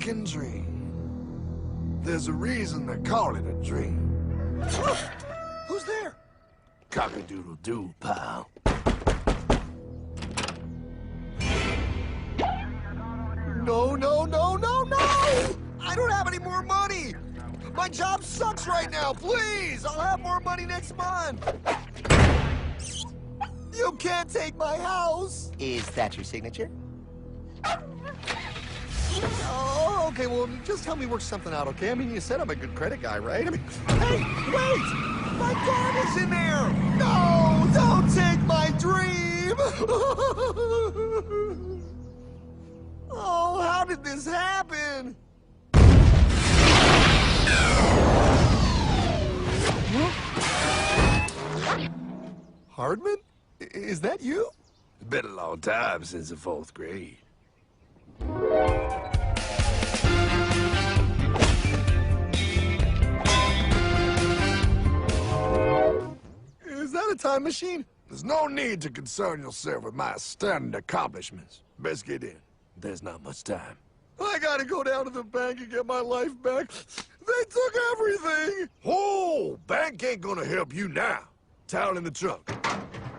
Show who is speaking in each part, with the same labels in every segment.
Speaker 1: American dream. There's a reason they call it a dream.
Speaker 2: Who's there?
Speaker 1: Cock-a-doodle-doo, pal.
Speaker 2: No, no, no, no, no! I don't have any more money! My job sucks right now, please! I'll have more money next month! You can't take my house!
Speaker 3: Is that your signature?
Speaker 2: Oh, okay, well, just help me work something out, okay? I mean, you said I'm a good credit guy, right? I mean, hey, wait! My dad is in there! No, don't take my dream! Oh, how did this happen? Hardman? Is that you?
Speaker 1: It's been a long time since the 4th grade.
Speaker 2: Is that a time machine?
Speaker 1: There's no need to concern yourself with my stunning accomplishments. Best get in. There's not much time.
Speaker 2: I gotta go down to the bank and get my life back. They took everything!
Speaker 1: Oh, bank ain't gonna help you now. Towel in the trunk.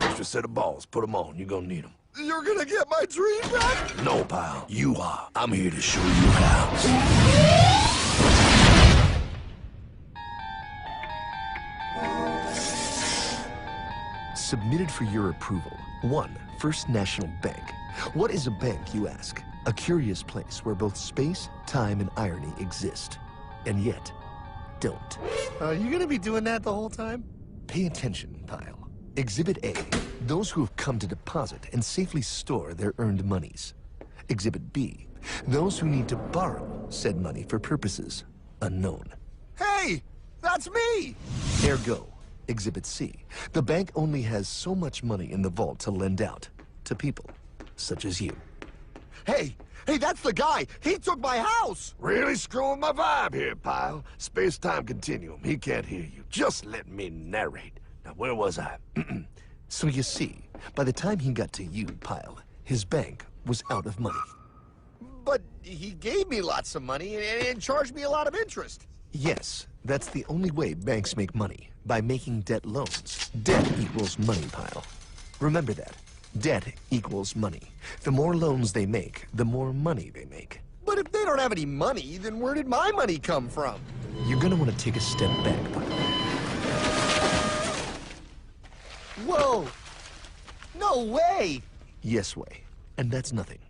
Speaker 1: Extra set of balls. Put them on. You're gonna need them.
Speaker 2: You're gonna get my dream back?
Speaker 1: No, pal. You are. I'm here to show you how.
Speaker 4: Submitted for your approval. 1. First National Bank. What is a bank, you ask? A curious place where both space, time, and irony exist. And yet, don't.
Speaker 2: Are you gonna be doing that the whole time?
Speaker 4: Pay attention, pile. Exhibit A. Those who have come to deposit and safely store their earned monies. Exhibit B. Those who need to borrow said money for purposes unknown.
Speaker 2: Hey! That's me!
Speaker 4: Ergo, Exhibit C. The bank only has so much money in the vault to lend out to people such as you.
Speaker 2: Hey! Hey, that's the guy! He took my house!
Speaker 1: Really screwing my vibe here, pal. Space-time continuum. He can't hear you. Just let me narrate. Now, where was I?
Speaker 4: So you see, by the time he got to you, Pile, his bank was out of money.
Speaker 2: But he gave me lots of money and charged me a lot of interest.
Speaker 4: Yes, that's the only way banks make money, by making debt loans. Debt equals money, Pile. Remember that. Debt equals money. The more loans they make, the more money they make.
Speaker 2: But if they don't have any money, then where did my money come from?
Speaker 4: You're gonna want to take a step back, Pile.
Speaker 2: Whoa! No way!
Speaker 4: Yes way. And that's nothing.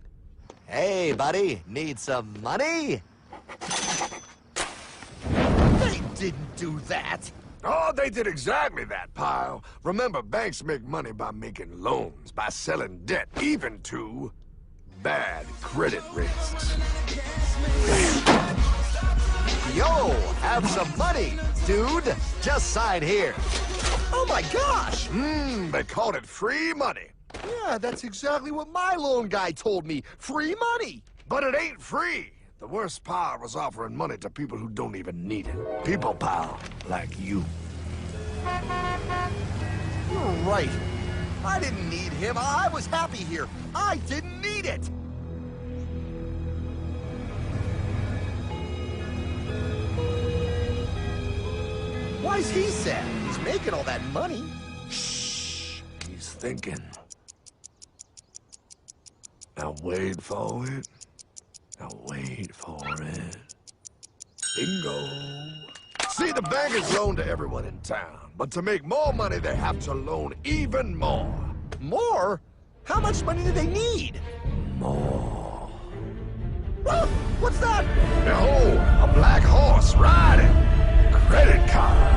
Speaker 3: Hey, buddy, need some money?
Speaker 2: They didn't do that!
Speaker 1: Oh, they did exactly that, pal. Remember, banks make money by making loans, by selling debt, even to bad credit risks.
Speaker 3: Yo, have some money, dude. Just sign here.
Speaker 2: Oh my gosh!
Speaker 1: They called it free money.
Speaker 2: Yeah, that's exactly what my loan guy told me. Free money!
Speaker 1: But it ain't free. The worst part was offering money to people who don't even need it. People, pal, like you.
Speaker 2: You're right. I didn't need him. I was happy here. I didn't need it. Why's he sad? He's making all that money.
Speaker 1: Shh. He's thinking. Now wait for it. Now wait for it. Bingo. See, the bankers loan to everyone in town, but to make more money, they have to loan even more.
Speaker 2: More? How much money do they need?
Speaker 1: More.
Speaker 2: Ah, what's that?
Speaker 1: Behold, a black horse riding. Credit card.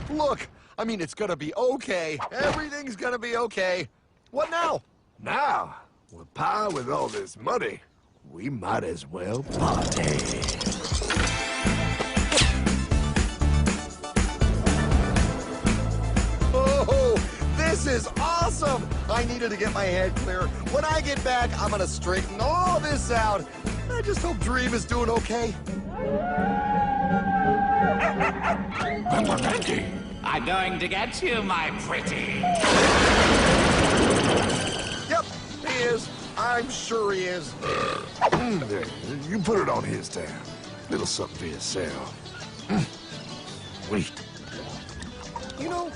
Speaker 2: Look, I mean, it's gonna be okay. Everything's gonna be okay. What now?
Speaker 1: Now, with power with all this money, we might as well party.
Speaker 2: Oh, this is awesome! I needed to get my head clear. When I get back, I'm gonna straighten all this out. I just hope Dream is doing okay.
Speaker 5: I'm going to get you, my pretty.
Speaker 2: Yep, he is. I'm sure he is.
Speaker 1: There, you put it on his tab. Little something for yourself. Wait.
Speaker 2: You know,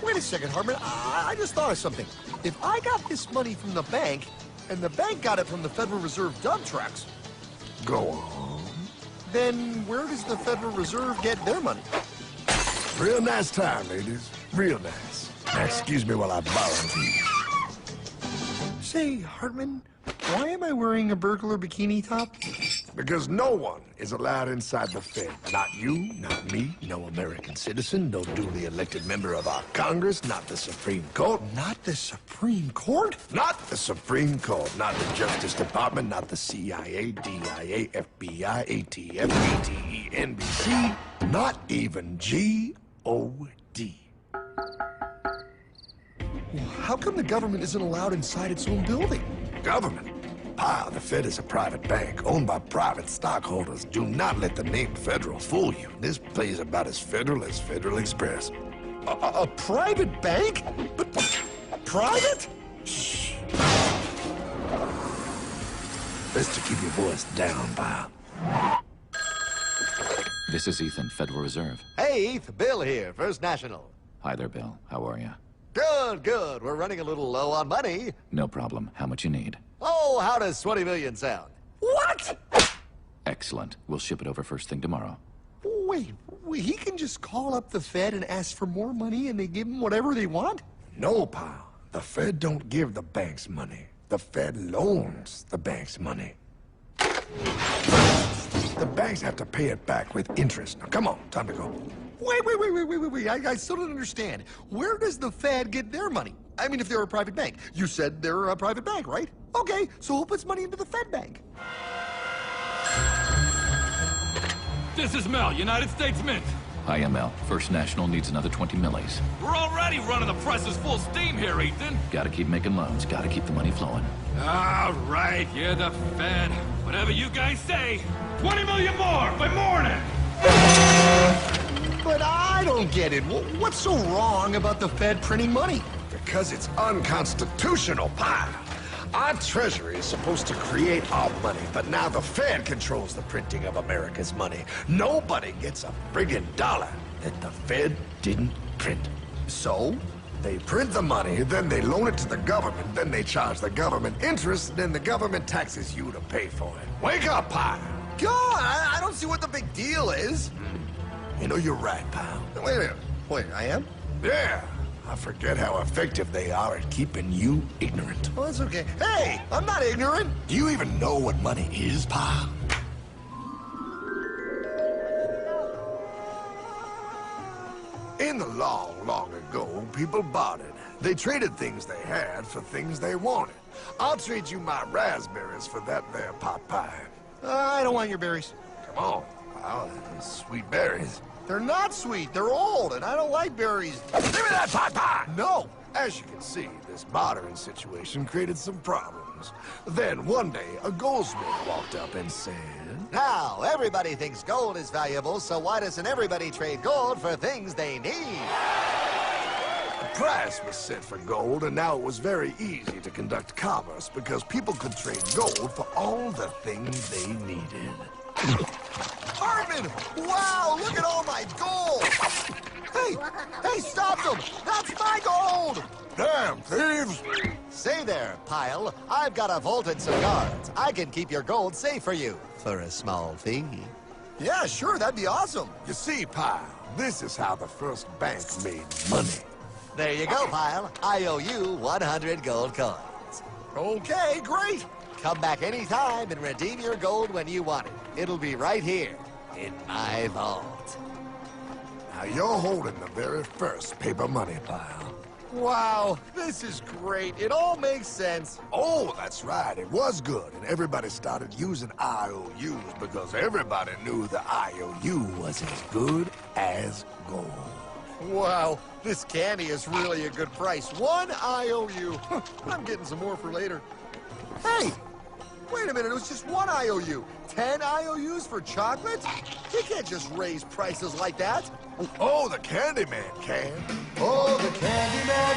Speaker 2: wait a second, Hartman. I just thought of something. If I got this money from the bank, and the bank got it from the Federal Reserve dump trucks,
Speaker 1: Go on.
Speaker 2: then where does the Federal Reserve get their money?
Speaker 1: Real nice time, ladies. Real nice. Now, excuse me while I borrow these.
Speaker 2: Say, Hartman, why am I wearing a burglar bikini top?
Speaker 1: Because no one is allowed inside the Fed. Not you, not me, no American citizen, no duly elected member of our Congress, not the Supreme Court.
Speaker 2: Not the Supreme Court?
Speaker 1: Not the Supreme Court, not the Justice Department, not the CIA, DIA, FBI, ATF, ATE, NBC, not even GOD.
Speaker 2: How come the government isn't allowed inside its own building?
Speaker 1: Government? The Fed is a private bank owned by private stockholders. Do not let the name Federal fool you. This place is about as federal as Federal Express.
Speaker 2: A private bank? But private?
Speaker 1: Shh. Best to keep your voice down, pal.
Speaker 6: This is Ethan, Federal Reserve.
Speaker 3: Hey, Eth, Bill here, First National.
Speaker 6: Hi there, Bill. How are you?
Speaker 3: Good, good. We're running a little low on money.
Speaker 6: No problem. How much you need?
Speaker 3: Oh, how does 20 million sound?
Speaker 2: What?
Speaker 6: Excellent. We'll ship it over first thing tomorrow.
Speaker 2: Wait, he can just call up the Fed and ask for more money and they give him whatever they want?
Speaker 1: No, pal. The Fed don't give the banks money. The Fed loans the banks money. The banks have to pay it back with interest. Now, come on, time to go.
Speaker 2: Wait. I still don't understand. Where does the Fed get their money? I mean, if they're a private bank. You said they're a private bank, right? Okay, so who puts money into the Fed bank?
Speaker 7: This is Mel, United States Mint.
Speaker 6: Hi, ML. First National needs another 20 millis.
Speaker 7: We're already running the presses full steam here, Ethan.
Speaker 6: Gotta keep making loans. Gotta keep the money flowing.
Speaker 7: All right, you're the Fed. Whatever you guys say. 20 million more by morning.
Speaker 2: But I don't get it. What's so wrong about the Fed printing money?
Speaker 1: Because it's unconstitutional, pal. Our Treasury is supposed to create our money, but now the Fed controls the printing of America's money. Nobody gets a friggin' dollar that the Fed didn't print.
Speaker 2: So?
Speaker 1: They print the money, then they loan it to the government, then they charge the government interest, then the government taxes you to pay for it. Wake up, pal!
Speaker 2: God, I don't see what the big deal is.
Speaker 1: You know, you're right, pal.
Speaker 2: Wait a minute. Wait, I am?
Speaker 1: Yeah. I forget how effective they are at keeping you ignorant.
Speaker 2: Well, that's okay. Hey, I'm not ignorant.
Speaker 1: Do you even know what money is, pal? In the long, long ago, people bartered. They traded things they had for things they wanted. I'll trade you my raspberries for that there pot pie.
Speaker 2: I don't want your berries.
Speaker 1: Come on, pal. Sweet berries.
Speaker 2: They're not sweet. They're old, and I don't like berries.
Speaker 1: Give me that pot pie!
Speaker 2: No.
Speaker 1: As you can see, this bartering situation created some problems. Then, one day, a goldsmith walked up and said...
Speaker 3: Now, everybody thinks gold is valuable, so why doesn't everybody trade gold for things they need?
Speaker 1: A price was set for gold, and now it was very easy to conduct commerce because people could trade gold for all the things they needed.
Speaker 2: Hartman! Wow, look at all my gold! Hey, stop them! That's my gold!
Speaker 1: Damn thieves!
Speaker 3: Say there, Pyle. I've got a vault and some guards. I can keep your gold safe for you for a small fee.
Speaker 2: Yeah, sure, that'd be awesome.
Speaker 1: You see, pal, this is how the first bank made money.
Speaker 3: There you go, Pyle. I owe you 100 gold coins.
Speaker 2: Okay, great.
Speaker 3: Come back anytime and redeem your gold when you want it. It'll be right here in my vault.
Speaker 1: Now you're holding the very first paper money, pal.
Speaker 2: Wow, this is great. It all makes sense.
Speaker 1: Oh, that's right. It was good, and everybody started using IOUs because everybody knew the IOU was as good as gold.
Speaker 2: Wow, this candy is really a good price. 1 IOU. I'm getting some more for later. Hey! Wait a minute, it was just 1 IOU. 10 IOUs for chocolate? You can't just raise prices like that.
Speaker 1: Oh, the Candyman can.
Speaker 2: Oh, the Candyman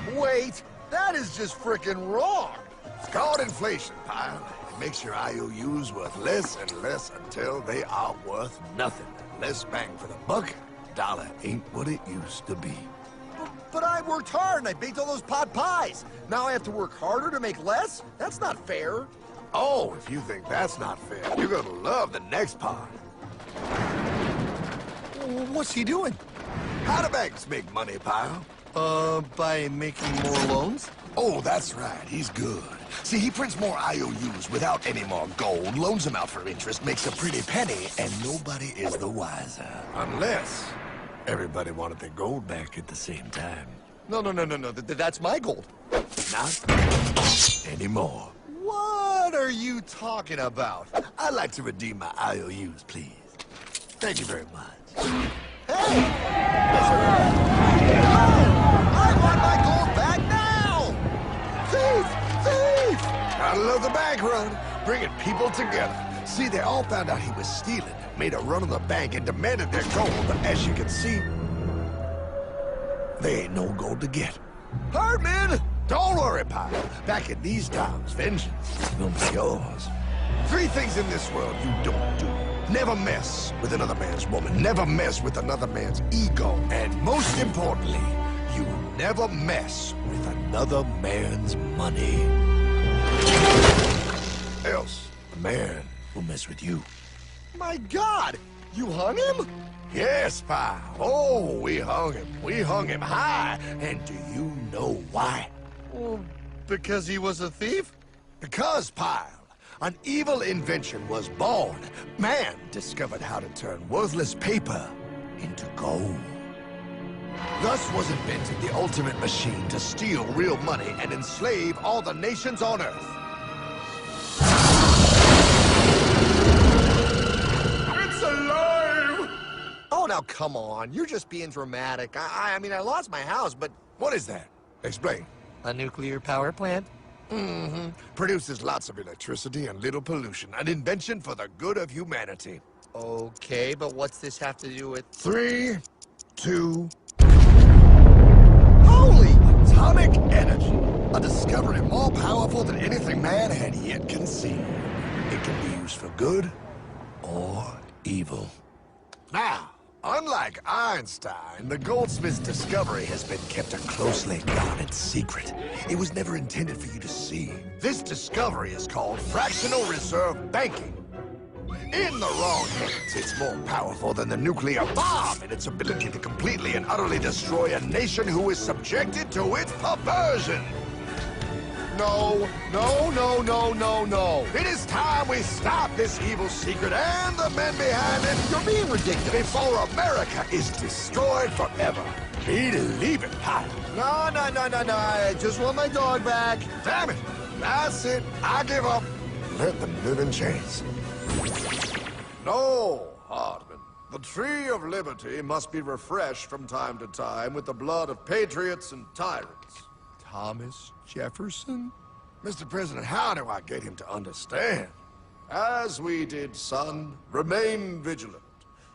Speaker 2: can! Wait, that is just frickin' wrong.
Speaker 1: It's called inflation, pal. It makes your IOUs worth less and less until they are worth nothing. Less bang for the buck. Dollar ain't what it used to be.
Speaker 2: But I worked hard and I baked all those pot pies. Now I have to work harder to make less? That's not fair.
Speaker 1: Oh, if you think that's not fair, you're gonna love the next part.
Speaker 2: What's he doing?
Speaker 1: How do banks make money, pal?
Speaker 2: By making more loans?
Speaker 1: Oh, that's right. He's good. See, he prints more IOUs without any more gold, loans them out for interest, makes a pretty penny, and nobody is the wiser. Unless everybody wanted their gold back at the same time.
Speaker 2: No. That's my gold.
Speaker 1: Not anymore.
Speaker 2: What are you talking about?
Speaker 1: I'd like to redeem my IOUs, please. Thank you very much.
Speaker 2: Hey! I want my gold back now! Thief!
Speaker 1: I love the bank run, bringing people together. See, they all found out he was stealing, made a run on the bank, and demanded their gold. But as you can see, there ain't no gold to get. Hardman! Don't worry, pal. Back in these times, vengeance will be yours. 3 things in this world you don't do. Never mess with another man's woman. Never mess with another man's ego. And most importantly, you never mess with another man's money. Else, the man will mess with you.
Speaker 2: My God! You hung him?
Speaker 1: Yes, pal. Oh, we hung him. We hung him high. And do you know why?
Speaker 2: Well, because he was a thief?
Speaker 1: Because, pal, an evil invention was born. Man discovered how to turn worthless paper into gold. Thus was invented the ultimate machine to steal real money and enslave all the nations on Earth. It's alive!
Speaker 2: Oh, now come on. You're just being dramatic. I mean, I lost my house, but...
Speaker 1: What is that? Explain.
Speaker 2: A nuclear power plant?
Speaker 1: Mm-hmm. Produces lots of electricity and little pollution. An invention for the good of humanity.
Speaker 2: Okay, but what's this have to do with...
Speaker 1: 3, 2...
Speaker 2: Holy!
Speaker 1: Atomic energy. A discovery more powerful than anything man had yet conceived. It can be used for good or evil. Now, unlike Einstein, the goldsmith's discovery has been kept a closely guarded secret. It was never intended for you to see. This discovery is called fractional reserve banking. In the wrong hands, it's more powerful than the nuclear bomb in its ability to completely and utterly destroy a nation who is subjected to its perversion. No. It is time we stop this evil secret and the men behind it.
Speaker 2: You're being ridiculous.
Speaker 1: Before America is destroyed forever. Believe it, pal.
Speaker 2: No. I just want my dog back.
Speaker 1: Damn it. That's it. I give up. Let them live in chains. No, Hardman. The tree of liberty must be refreshed from time to time with the blood of patriots and tyrants.
Speaker 2: Thomas Jefferson?
Speaker 1: Mr. President, how do I get him to understand? As we did, son, remain vigilant.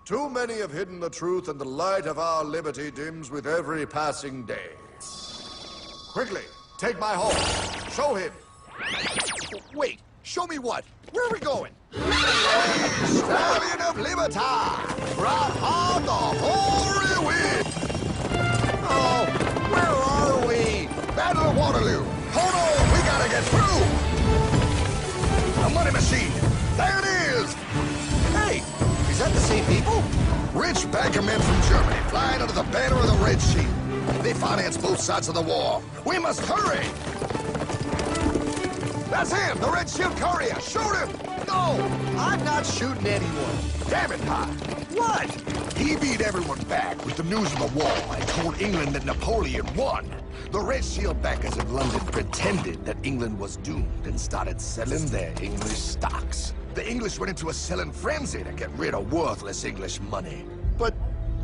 Speaker 1: Too many have hidden the truth, and the light of our liberty dims with every passing day. Quickly, take my horse. Show him.
Speaker 2: Wait, show me what? Where are we going?
Speaker 1: Stallion of Liberty! Brought on the hoary wind!
Speaker 2: Oh, where are we?
Speaker 1: Battle of Waterloo! Hold on, we gotta get through! A money machine! There it is!
Speaker 2: Hey, is that the same people?
Speaker 1: Rich banker men from Germany flying under the banner of the Red Shield. They finance both sides of the war. We must hurry! That's him, the Red Shield courier! Shoot him!
Speaker 2: No, I'm not shooting anyone.
Speaker 1: Damn it, Pop!
Speaker 2: What?
Speaker 1: He beat everyone back with the news of the war and told England that Napoleon won. The Red Shield backers in London pretended that England was doomed and started selling their English stocks. The English went into a selling frenzy to get rid of worthless English money.
Speaker 2: But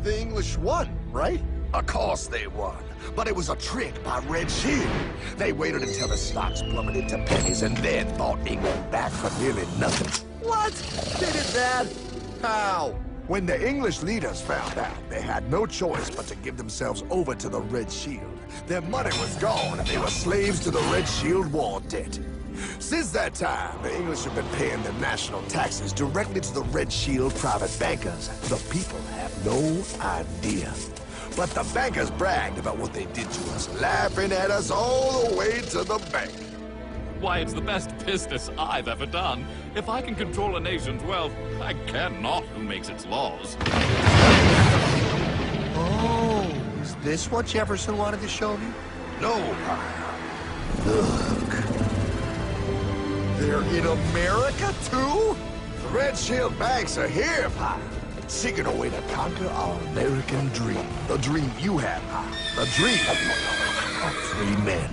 Speaker 2: The English won, right?
Speaker 1: Of course they won. But it was a trick by Red Shield. They waited until the stocks plummeted to pennies and then bought England back for nearly nothing.
Speaker 2: What? They did that? How?
Speaker 1: When the English leaders found out, they had no choice but to give themselves over to the Red Shield. Their money was gone, and they were slaves to the Red Shield war debt. Since that time, the English have been paying their national taxes directly to the Red Shield private bankers. The people have no idea. But the bankers bragged about what they did to us, laughing at us all the way to the bank.
Speaker 7: Why, it's the best business I've ever done. If I can control a nation's wealth, I care not who makes its laws.
Speaker 2: Oh, is this what Jefferson wanted to show me?
Speaker 1: No, look.
Speaker 2: They're in America, too?
Speaker 1: The Red Shield banks are here, Pop. Seeking a way to conquer our American dream. The dream you have, Pop. The dream of free men.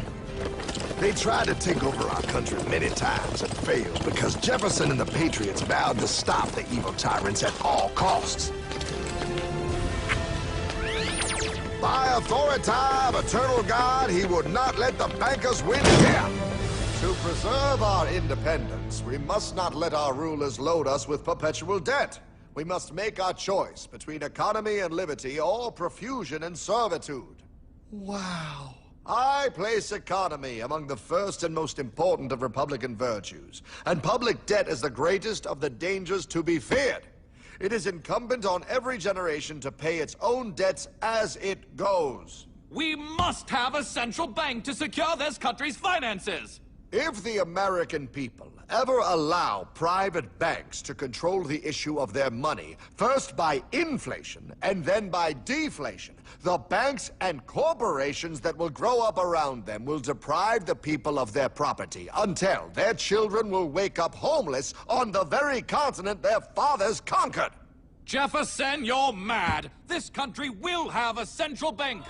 Speaker 1: They tried to take over our country many times and failed because Jefferson and the Patriots vowed to stop the evil tyrants at all costs. By authority of eternal God, he would not let the bankers win here.
Speaker 2: To preserve our independence, we must not let our rulers load us with perpetual debt. We must make our choice between economy and liberty or profusion and servitude. Wow. I place economy among the first and most important of Republican virtues, and public debt is the greatest of the dangers to be feared. It is incumbent on every generation to pay its own debts as it goes.
Speaker 7: We must have a central bank to secure this country's finances.
Speaker 2: If the American people ever allow private banks to control the issue of their money, first by inflation and then by deflation, the banks and corporations that will grow up around them will deprive the people of their property until their children will wake up homeless on the very continent their fathers conquered.
Speaker 7: Jefferson, you're mad. This country will have a central bank.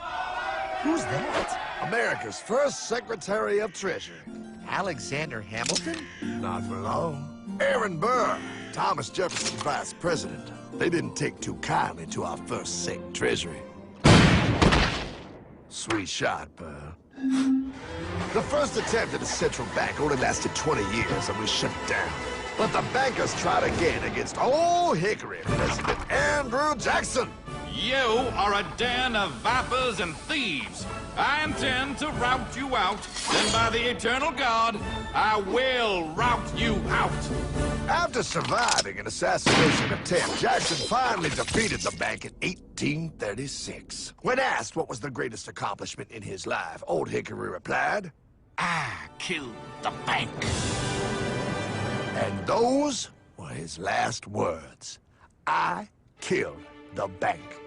Speaker 2: Who's that?
Speaker 1: America's first Secretary of Treasury.
Speaker 2: Alexander Hamilton?
Speaker 1: Not for long. Aaron Burr, Thomas Jefferson's vice president. They didn't take too kindly to our first Sec Treasury. Sweet shot, Burr. The first attempt at a central bank only lasted 20 years and we shut it down. But the bankers tried again against Old Hickory, President Andrew Jackson.
Speaker 7: You are a den of vipers and thieves. I intend to rout you out, and by the eternal God, I will rout you out.
Speaker 1: After surviving an assassination attempt, Jackson finally defeated the bank in 1836. When asked what was the greatest accomplishment in his life, Old Hickory replied,
Speaker 5: I killed the bank.
Speaker 1: and those were his last words. I killed the bank.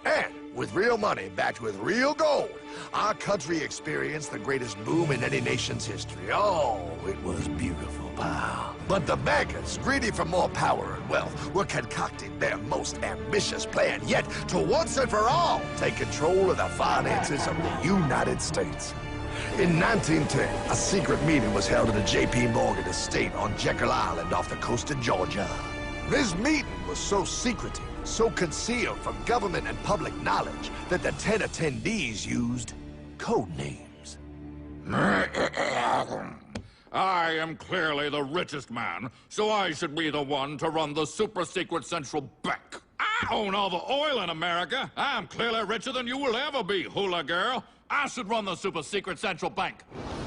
Speaker 1: And with real money backed with real gold, our country experienced the greatest boom in any nation's history. Oh, it was beautiful, pal. But the bankers, greedy for more power and wealth, were concocting their most ambitious plan yet to once and for all take control of the finances of the United States. In 1910, a secret meeting was held at the J.P. Morgan estate on Jekyll Island off the coast of Georgia. This meeting was so secretive, so concealed from government and public knowledge that the 10 attendees used code names.
Speaker 7: I am clearly the richest man, so I should be the one to run the super-secret central bank. I own all the oil in America. I'm clearly richer than you will ever be, hula girl. I should run the super-secret central bank.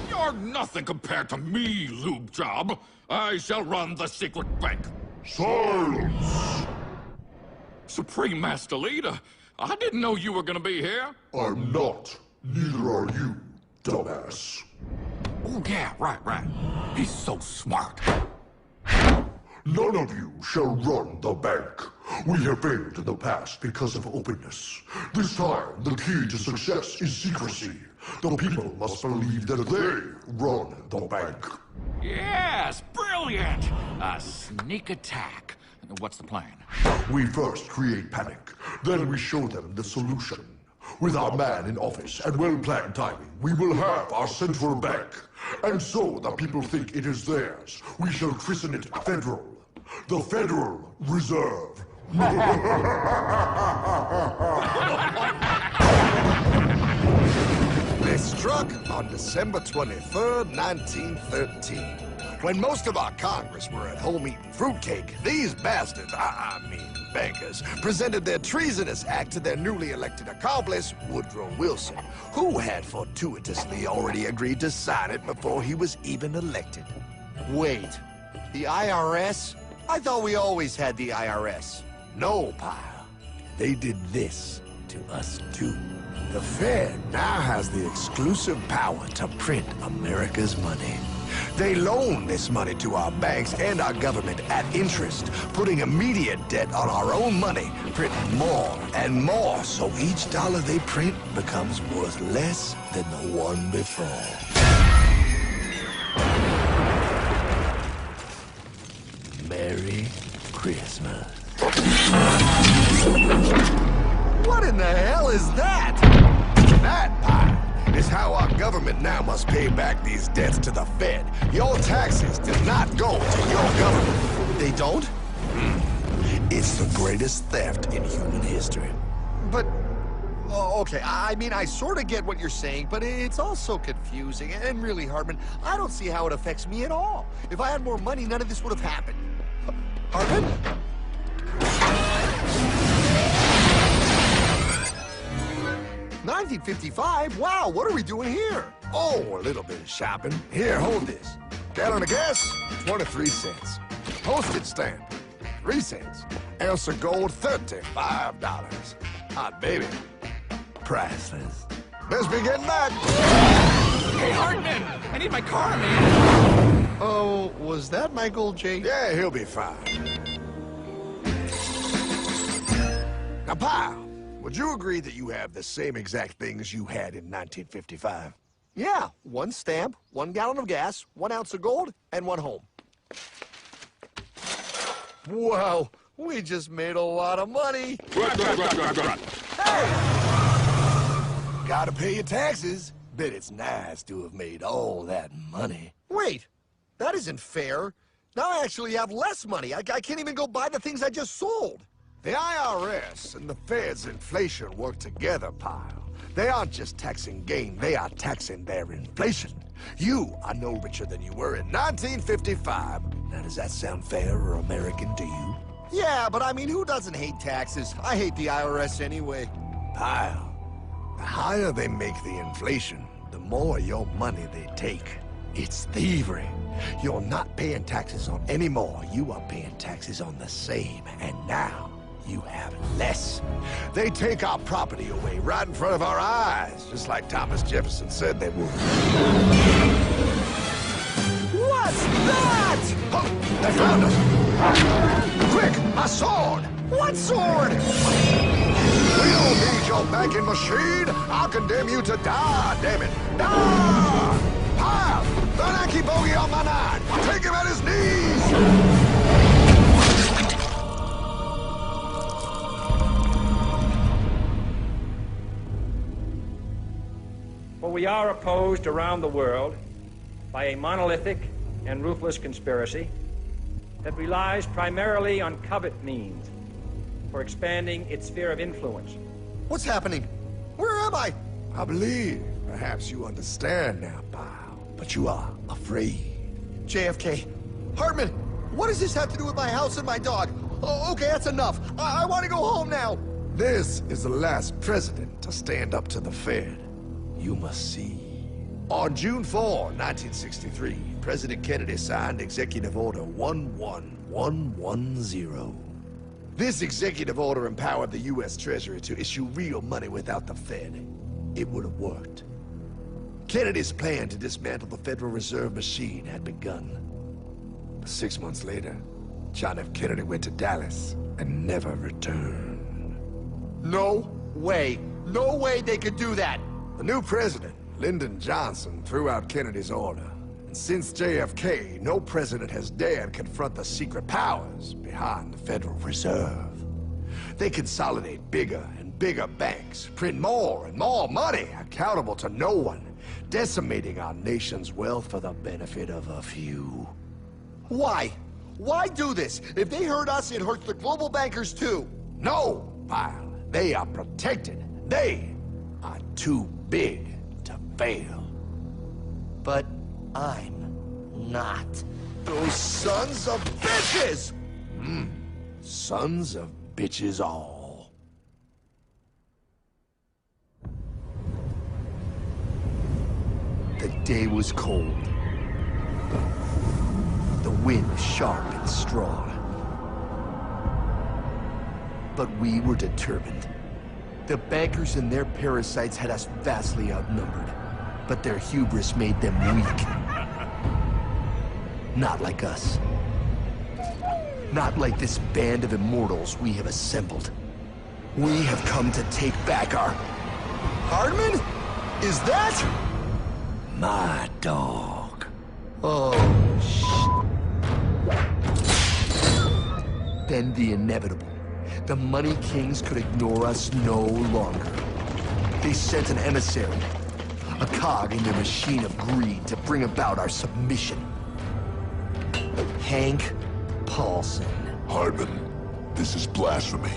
Speaker 7: You're nothing compared to me, lube job. I shall run the secret bank.
Speaker 8: Silence!
Speaker 7: Supreme Master Leader, I didn't know you were gonna be here.
Speaker 8: I'm not. Neither are you, dumbass.
Speaker 7: Oh, yeah, right. He's so smart.
Speaker 8: None of you shall run the bank. We have failed in the past because of openness. This time, the key to success is secrecy. The people must believe that they run the bank.
Speaker 7: Yes, brilliant! A sneak attack. What's the plan?
Speaker 8: We first create panic, then we show them the solution. With our man in office and well-planned timing, we will have our central bank. And so the people think it is theirs. We shall christen it Federal. The Federal Reserve
Speaker 1: They struck on December 23rd, 1913. When most of our Congress were at home eating fruitcake, these bastards, I mean bankers, presented their treasonous act to their newly elected accomplice, Woodrow Wilson, who had fortuitously already agreed to sign it before he was even elected.
Speaker 2: Wait, the IRS? I thought we always had the IRS.
Speaker 1: No, pal. They did this to us too. The Fed now has the exclusive power to print America's money. They loan this money to our banks and our government at interest, putting immediate debt on our own money, printing more and more, so each dollar they print becomes worth less than the one before. Merry Christmas.
Speaker 2: What in the hell is that?
Speaker 1: That, pal, is how our government now must pay back these debts to the Fed. Your taxes do not go to your government.
Speaker 2: They don't?
Speaker 1: It's the greatest theft in human history.
Speaker 2: But, okay, I mean, I sort of get what you're saying, but it's also confusing. And really, Hartman, I don't see how it affects me at all. If I had more money, none of this would have happened. Hartman? 1955? Wow, what are we doing here?
Speaker 1: Oh, a little bit of shopping. Here, hold this. Gallon of gas, 23 cents. Postage stamp, 3 cents. Ounce of gold, $35. Hot baby, priceless. Best be getting back.
Speaker 5: Hey, Hartman! I need my car, man!
Speaker 2: Oh, was that my gold, Jay?
Speaker 1: Yeah, he'll be fine. Now, pal, would you agree that you have the same exact things you had in 1955?
Speaker 2: Yeah, 1 stamp, 1 gallon of gas, 1 ounce of gold, and 1 home. Wow, we just made a lot of money. Hey!
Speaker 1: Gotta pay your taxes. Bet it's nice to have made all that money.
Speaker 2: Wait, that isn't fair. Now I actually have less money. I can't even go buy the things I just sold.
Speaker 1: The IRS and the Fed's inflation work together, pal. They aren't just taxing gain, they are taxing their inflation. You are no richer than you were in 1955. Now, does that sound fair or American to you?
Speaker 2: Yeah, but I mean, who doesn't hate taxes? I hate the IRS anyway.
Speaker 1: Pal, the higher they make the inflation, the more your money they take. It's thievery. You're not paying taxes on any more. You are paying taxes on the same. And now, you have less. They take our property away right in front of our eyes, just like Thomas Jefferson said they would.
Speaker 2: What's that?
Speaker 1: Oh, they found us! Quick, a sword!
Speaker 2: What sword?
Speaker 1: We don't need your banking machine! I'll condemn you to die, damn it! Die! Pile! The Yankee bogey on my 9! Take him at his knees!
Speaker 9: For we are opposed around the world by a monolithic and ruthless conspiracy that relies primarily on covert means for expanding its sphere of influence.
Speaker 2: What's happening? Where am I?
Speaker 1: I believe perhaps you understand now, pal, but you are afraid.
Speaker 2: JFK. Hartman, what does this have to do with my house and my dog? Oh, okay, that's enough. I want to go home now.
Speaker 1: This is the last president to stand up to the Fed. You must see. On June 4, 1963, President Kennedy signed Executive Order 11110. This executive order empowered the U.S. Treasury to issue real money without the Fed. It would have worked. Kennedy's plan to dismantle the Federal Reserve machine had begun. But 6 months later, John F. Kennedy went to Dallas and never returned.
Speaker 2: No way. No way they could do that.
Speaker 1: The new president, Lyndon Johnson, threw out Kennedy's order. And since JFK, no president has dared confront the secret powers behind the Federal Reserve. They consolidate bigger and bigger banks, print more and more money, accountable to no one, decimating our nation's wealth for the benefit of a few.
Speaker 2: Why? Why do this? If they hurt us, it hurts the global bankers too.
Speaker 1: No, Pyle. They are protected. They are too big to fail.
Speaker 4: But I'm not.
Speaker 2: Those sons of bitches!
Speaker 1: Sons of bitches all.
Speaker 4: The day was cold. The wind sharp and strong. But we were determined. The bankers and their parasites had us vastly outnumbered, but their hubris made them weak. Not like us. Not like this band of immortals we have assembled. We have come to take back our...
Speaker 2: Hardman? Is that...
Speaker 1: My dog.
Speaker 4: Oh, Then the inevitable. The Money Kings could ignore us no longer. They sent an emissary, a cog in their machine of greed to bring about our submission. Hank Paulson.
Speaker 8: Hardman, this is blasphemy.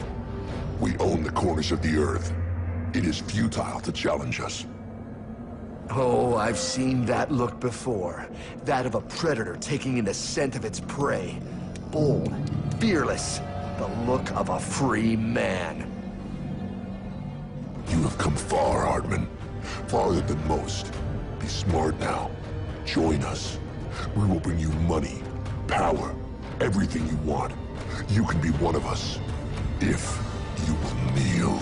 Speaker 8: We own the corners of the earth. It is futile to challenge us.
Speaker 4: Oh, I've seen that look before. That of a predator taking in the scent of its prey. Bold, fearless, the look of a free man.
Speaker 8: You have come far, Hardman. Farther than most. Be smart now. Join us. We will bring you money, power, everything you want. You can be one of us. If you will kneel.